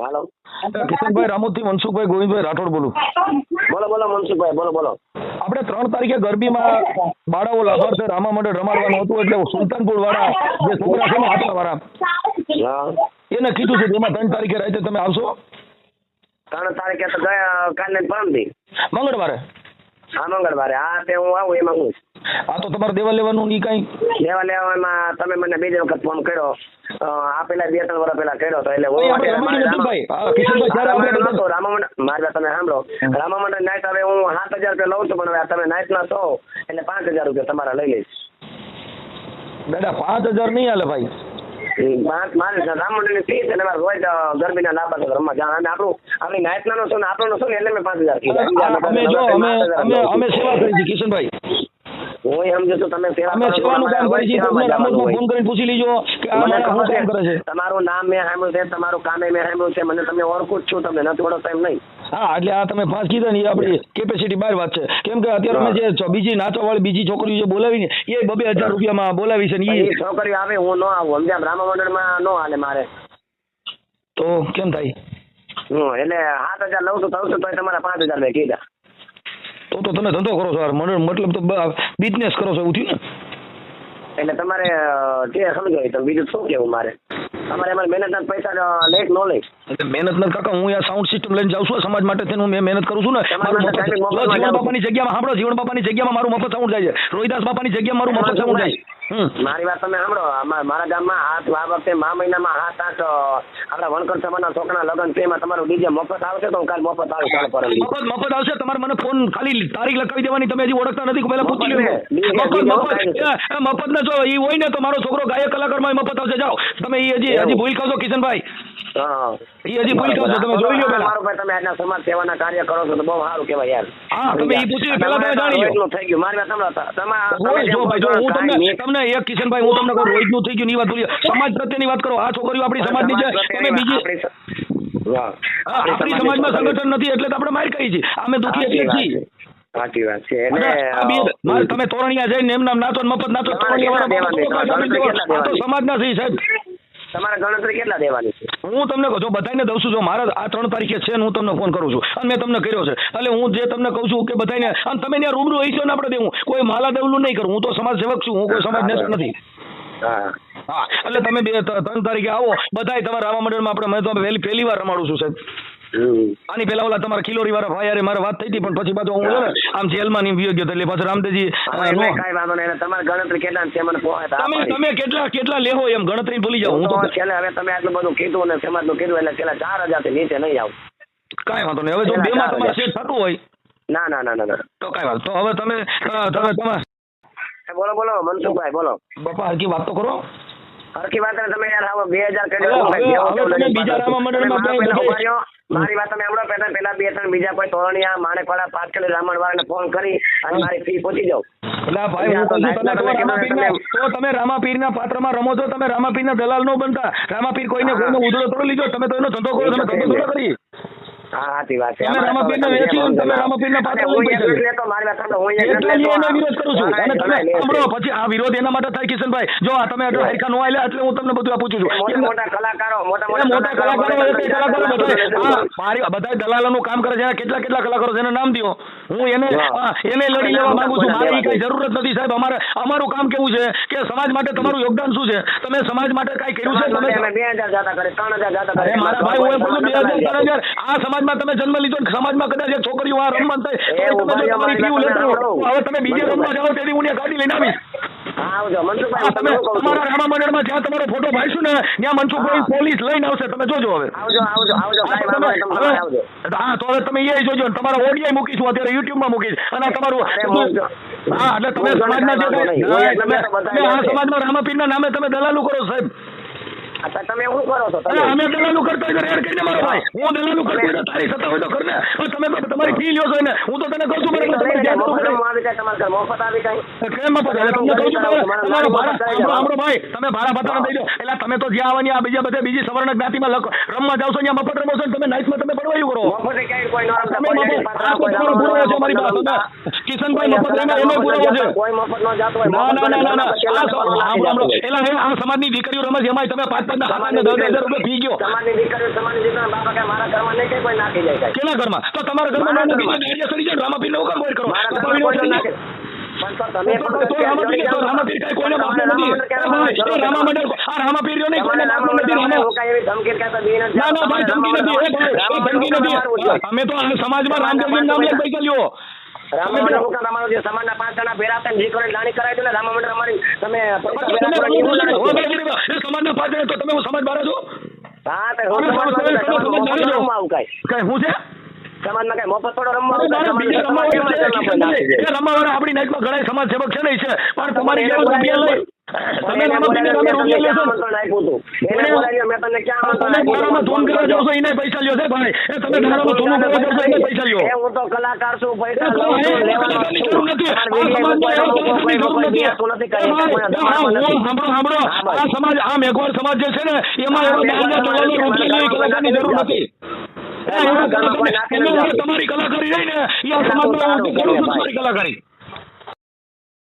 હાલો કિશનભાઈ રામોદથી મનસુખભાઈ ગોવિંદભાઈ રાઠોડ બોલું. બોલો બોલો મનસુખભાઈ બોલો બોલો. આપણે 3 તારીખે ગરબીમાં બાળાઓ લાભાર્થે રામા મંડળ રમાડવાનું હતું એટલે સુલતાનપુર વાળા જે છોકરા છે ને આટલા વાળા હા એને કીધું છે કે એમાં 3 તારીખે રાતે તમે આવશો. 3 તારીખે તો ગયા કાલે ને પરમદી મંગળવારે. હા મંગળવારે. હા તે હું આવું એમાં હું આ તો તમારે દેવા લેવાનું ની કઈ લેવા લેવામાં તમે મને બીજી વખત ફોન કર્યો. આ પેલા 2-3 વર્ષ પેલા કર્યો તો એટલે હું આપણે રમાડી નથી ભાઈ. હા કિશનભાઈ જ્યારે આપણે નતો રામામંડળ મારી વાત તમે સાંભળો. રામામંડળ નાઈટ હવે હું 7,000 રૂપિયા લઉં છું પણ હવે તમે નાઈટ ના છો એટલે 5,000 રૂપિયા તમારા લઈ લઈશ. દાદા 5,000 નહીં હાલે ભાઈ. મારે રામમંડળ ની ફી છે ને મારે રોજ ગરબીના લાભ રમવા જા અને આપણી નાઈટ ના છો ને આપણો છો ને એટલે મેં 5,000 અમે જો અમે સેવા કરી છે કિશનભાઈ. હું સમજુ છું તમે સેવા અમે સેવાનું કામ કરી છે. તમને રામોદમાં ફોન કરીને પૂછી લીજો કે આ માણસ શું કામ કરે છે. તમારું નામ મેં સાંભળ્યું છે, તમારું કામે મેં સાંભળ્યું છે, મને તમને ઓળખું જ છું, તમને નથી ઓળખતા એમ નહીં. હા એટલે આ તમે 5 કીધા ને એ આપણી કેપેસિટી બહાર વાત છે. કેમ કે અત્યારે અમે જે બીજી નાચવાવાળી બીજી છોકરીઓ જે બોલાવીને એ 2,000 રૂપિયામાં બોલાવી છે ને એ છોકરીઓ આવે હું ન આવું સમજ્યા. રામા મંડળમાં ન હાલે મારે. તો કેમ થાય? એટલે 7,000 લઉં છું તો તમારા 5,000 મેં કીધા. તો તમે ધંધો કરો છો યાર. મતલબ તો બિઝનેસ કરો છો એવું થયું ને. એટલે તમારે જે સમજો તમે બીજું શું કેવું મારે. તમારે અમારે મહેનતના પૈસા લે કે ન લે. મહેનત નથી કાકા. હું યાર સાઉન્ડ સિસ્ટમ લઈને જાઉં છું સમાજ માટે થઈને. હું મહેનત કરું છું ને. જીવન બાપાની જગ્યામાં સાંભળો, જીવન બાપાની જગ્યામાં મારું મફત સાઉન્ડ જાય છે. રોહિદાસ બાપાની જગ્યામાં મારું મફત સાઉન્ડ જાય છે. મારી વાત તમે સાંભળો. મારા ગામમાં આ વખતે મા મહિનામાં 7-8 આપણા વણકર સભાના છોકરાના લગ્ન છે. એમાં તમારું ડીજે મફત આવશે તો હું કાલ મફત આવું. કાલ પર મફત આવશે. તમારે મને ફોન ખાલી તારીખ લખાવી દેવાની. તમે હજી ઓળખતા નથી પહેલા પૂછી લો. મફત ના જો એ હોય ને તો મારો છોકરો ગાયક કલાકારમાં મફત આવશે. જાઓ તમે એ હજી ભૂલ ખાવશો કિશનભાઈ. એ હજી ભૂલ ખાવશો. તમે જોઈ લો પહેલા. મારો ભાઈ તમે આજના સમાજ સેવાના કાર્ય કરો છો તો બહુ સારું કહેવાય યાર. હા તમે એ પૂછી પહેલા તમે જાણી લો. એટલું થઈ ગયું. મારી વાત સાંભળો. જો ભાઈ જો હું તમને એક કિશનભાઈ હું તમને કહું રોહિતનું થઈ ગયું ની વાત બોલી. સમાજ પ્રત્યેની વાત કરો. આ છોકરીઓ આપણી સમાજની છે. તમે બીજી આપણી સમાજમાં સંગઠન નથી એટલે તો આપણે માર ખાઈ છીએ. અમે દુખી એટલે છીએ. સાચી વાત છે. એટલે તમે તોરણિયા જઈને એમ નામ નાચો મફત નાચો. સમાજના છે સાહેબ. તમારે ગણતરી કેટલા દેવાની છે? હું તમને કહું છું બધાને દઉં છું. જો મારા આ 3 તારીખે છે ને હું તમને ફોન કરું છું અને મેં તમને કર્યો છે. એટલે હું જે તમને કહું છું કે બધાને અને તમે ત્યાં રૂબરૂ હઈશો ને આપણે દેવું. કોઈ માલા દેવલું નહીં કરું. હું તો સમાજ સેવક છું. હું કોઈ સમાજ નેતા નથી. હા એટલે તમે 3 તારીખે આવો. બધાય તમારા રામા મંડળમાં આપણે મેં તો પહેલી વાર રમાડું છું સાહેબ. આની પેલા ઓલા તમારા ખિલોરી વાળા ભાઈ યાર મારે વાત થઈ હતી પણ પછી પાછો હું ને આમ જેલમાં ની ગયો એટલે પાછો રામદેવજી કાઈ વાંધો નહીં. તમારી ગણતરી કેટલા છે મને તમે કેટલા લેહો એમ ગણતરી ભૂલી જાઓ. હું તો છેલ્લે હવે તમે આટલું બધું કીધું અને સમાજનું કીધું એટલે છેલ્લા 4,000 થી નીચે નહીં આવું. કાંઈ વાંધો નહીં. હવે જો બેમાં તમારે સેટ થતું હોય ના તો કાંઈ વાત. તો હવે તમે બોલો બોલો મનસુખભાઈ બોલો. બાપા હરકી વાત તો કરો. હરકી વાત તમે યાર હવે 2,000 બીજા રામા મંડળમાં મારી વાત તમે હમણાં પેલા 2-3 બીજા કોઈ તોરણિયા માણેકવાળા પાટકલી રામણ વાળાને ફોન કરી અને મારી ફી પૂછી જાવ. એટલે ભાઈ હું કહું છું તો તમે રામાપીરના પાત્રમાં રમો છો. તમે રામાપીરના દલાલ નો બનતા. રામાપીર કોઈને ઉધડો થોડો લીધો. તમે તો એનો ધંધો કરો. તમે ધંધો થોડો કરી. હા સાચી વાત છે. તમે રામાપીરને વેચ્યો ને તમે રામાપીરના પાત્ર લઈ પૈસા તો મારી વાત હું એનો વિરોધ કરું છું. અને તમે સાંભળો પછી આ વિરોધ એના માટે થાય કિશનભાઈ. જો આ તમે હરખા નો આલ્યા એટલે હું તમને બધું પૂછું છું. મોટા કલાકારો મારી બધા દલાલોનું કામ કરે છે. કેટલા કલાકારો છે એના નામ દો. હું એને લડી લેવા માંગુ છું. મારે એ કઈ જરૂરત નથી સાહેબ. અમારું કામ કેવું છે કે સમાજ માટે તમારું યોગદાન શું છે? તમે સમાજ માટે કઈ કર્યું છે? તમે 2,000 જાતા કરે 3,000 જાતા કરે. મારા ભાઈ હું એમ કહું 2,000 3,000 આ સમાજમાં તમે જન્મ લીધો. સમાજમાં કદાચ એક છોકરીઓ આ રમવા થાય હવે તમે બીજે રમવા જાઓ તેથી હું ગાડી લઈને આવીશ. તમારા રામા મંડળમાં જ્યાં તમારો ફોટો ભાઈશું ને ત્યાં મનસુખભાઈ પોલીસ લઈને આવશે. તમે જોજો હવે. હા તો હવે તમે એ જોજો. તમારા ઓડિયો મૂકીશું અત્યારે યુટ્યુબમાં મૂકીશ અને તમારું હા એટલે તમે સમાજના તમે આ સમાજમાં રામાપીરના નામે તમે દલાલું કરો સાહેબ. તમે શું કરો છો? અમે દલાલું કરતા હોય રેડ કરીને મારો ભાઈ. હું દલાલું કરતો હોય તારી સત્તા હોય તો કરને. તમે તમારી ફી લ્યો છો ને હું તો તને કહું છું મારે તમારી જાત મફત આવી જાય. કેમ મફત? તમને કહું છું તમારો ભાડા ભાઈ તમે ભાડા ભત્તા દઈ દો. એટલે તમે તો જ્યાં આવવાની આ બીજા બધે બીજી સવર્ણ જ્ઞાતિમાં રમવા જાવ છો ત્યાં મફત રમો છો ને તમે નાઇટમાં તમે પડવાયું કરો. કિશનભાઈ મફત રમ્યા એનો પુરાવો છે. કોઈ મફત ન જાતો હોય. ના ના ના ના ના પેલા સાંભળો એલા હે આ સમાજની દીકરીઓ રમે છે એમાં તમે 5,000 ના 10,000 રૂપિયા ફી ગયો સમાજની દીકરીઓ બાપા કે મારા ઘરમાં નહીં કઈ કોઈ નાખી જાય કાંઈ. કેના ઘરમાં તો તમારા ઘરમાં ના નાખી જાય કરી જાય રામાપીર નો કામ કોઈ કરો મારા તો ઘરમાં કોઈ કોઈ ન નાખે. નાખે. પણ તો તમે તો રામાપીર કાંઈ કોઈને બાપનો નથી. એ રામા મંડળ આ રામાપીર નહીં કોઈને બાપનો નથી. ના ના ભાઈ ધમકી નથી. એ ધમકી નથી. અમે તો આ સમાજમાં રામદેવજીનું નામ લઈને પૈસા લ્યો. રામા મંડળ મુકામ અમારો જે સમાજના 5 જણા ભેરા થઈને દીકરીને લાણી કરાવી દો ને રામા મંડળ અમારી તમે સમાજના 5 જણા તો તમે હું સમાજ બારા છો. હા તો હું સમાજમાં આવું કાંઈ કઈ હું છે સમાજમાં કઈ મફત થોડો રમવા રમવાવાળા આપણી નાઈટમાં ઘણા સમાજ સેવક છે ને છે પણ તમારી જેવા રૂપિયા લઈ તમે રામાપીરના નામે રૂપિયા લેશો દાડામાં ધૂન કરવા જાવ છો એને પૈસા લ્યો છે ભાઈ. એ તમે દાડામાં ધૂન કરવા જાવ છો એને પૈસા લ્યો. હું તો કલાકાર છું પૈસા કલાકારની જરૂર નથી. આ સમાજમાં એવા કલાકારની જરૂર નથી. સાંભળો આ સમાજ આ મેઘવાળ સમાજ જે છે ને એમાં એવા દાડા ચોળાનો રૂપિયા લેવી કલાકારની જરૂર નથી. તમારી કલાકારી રહી ને એ સમાજમાં કરું છું તમારી કલાકારી.